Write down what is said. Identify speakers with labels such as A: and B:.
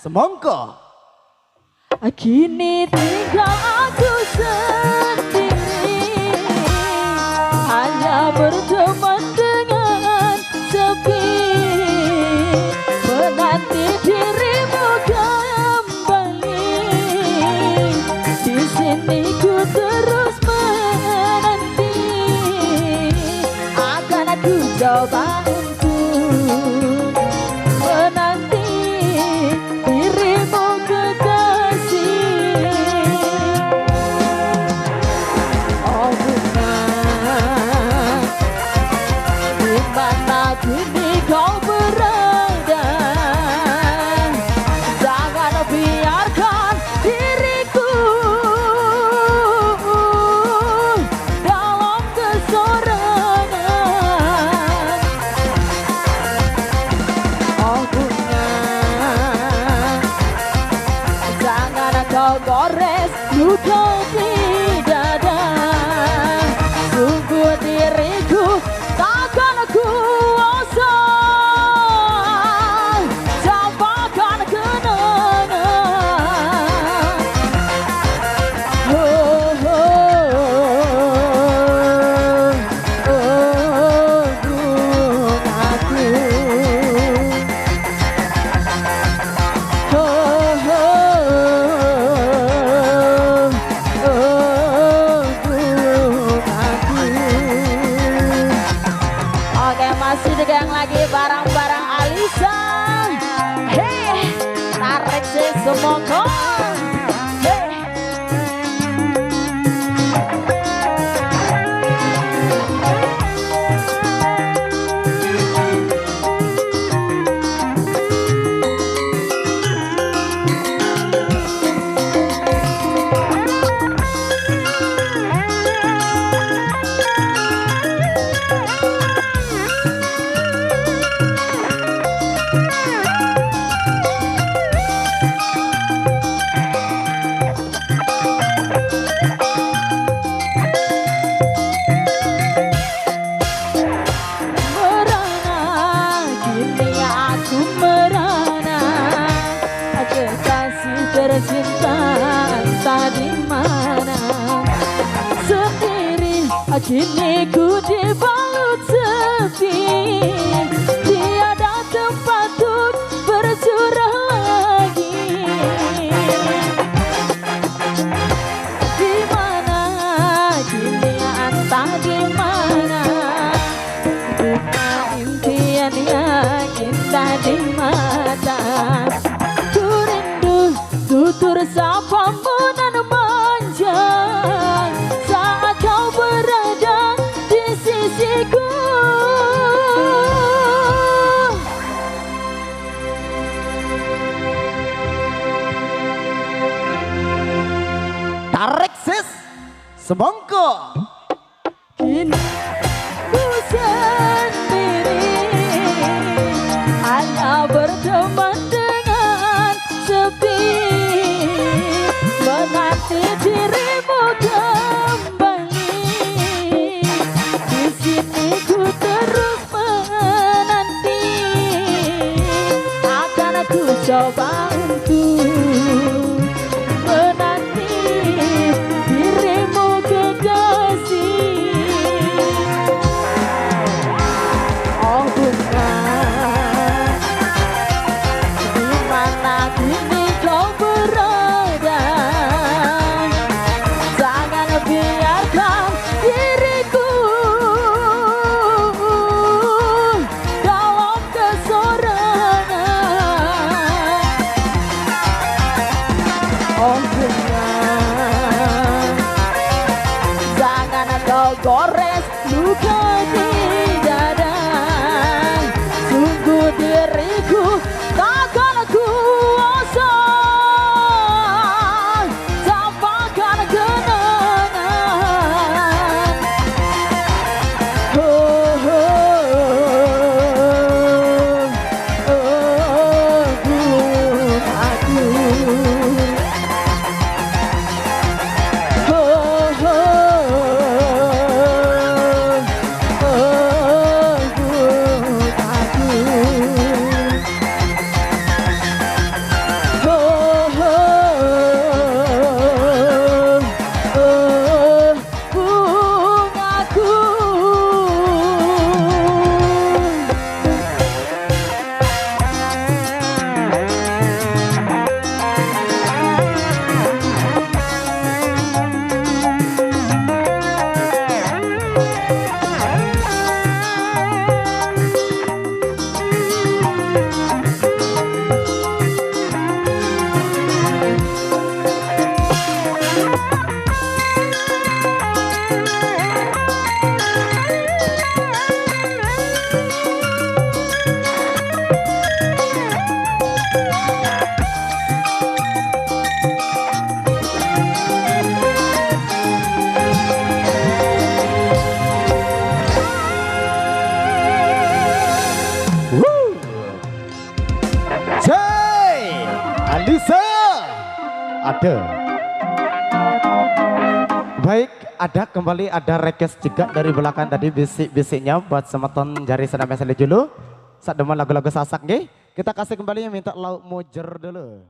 A: Semongko.
B: Kini tinggal aku sendiri, hanya berteman dengan sepi, menanti dirimu kembali. Di sini ku terus menanti, akan aku coba untuk menanti dirimu kekasih. Oh bunga, di mana kini kau berada? Jangan biarkan diriku dalam kesorangan. Oh bunga, jangan kau gores luka di dada. Sungguh diriku takkan kuasa dapatkan kenangan. Oh, oh, oh, oh, bungaku. Oke, masih digang lagi barang-barang Alisa. Hei, tarik sih semua kau. Tercinta entah di mana, sendiri kini ku dibalut sepi, tiada tempat untuk bersurah lagi. Di mana kini entah di mana, bunga impian yang indah di mata. Tutur sapamu nan manja saat kau berada di sisiku.
A: Tarik sis. Semongko.
B: Kini ku sendiri, hanya berteman dengan sepi, menanti dirimu kembali. Di sini ku terus menanti, akan aku coba untuk menanti dirimu kekasih. Oh bunga, di mana kini kau berada? Jangan biarkan diriku dalam kesorangan. Oh bunga, jangan kau gores luka di dada. Sungguh diriku takkan kuasa dapatkan kenangan. Oh, oh, oh, oh, bungaku. Oh, oh,
A: Alisa. Ada. Baik, ada request juga dari belakang tadi bisik-bisiknya buat semeton jari senam yang dulu. Saat demen lagu-lagu sasak nggih. Kita kasih kembali yang minta lauk mujer dulu.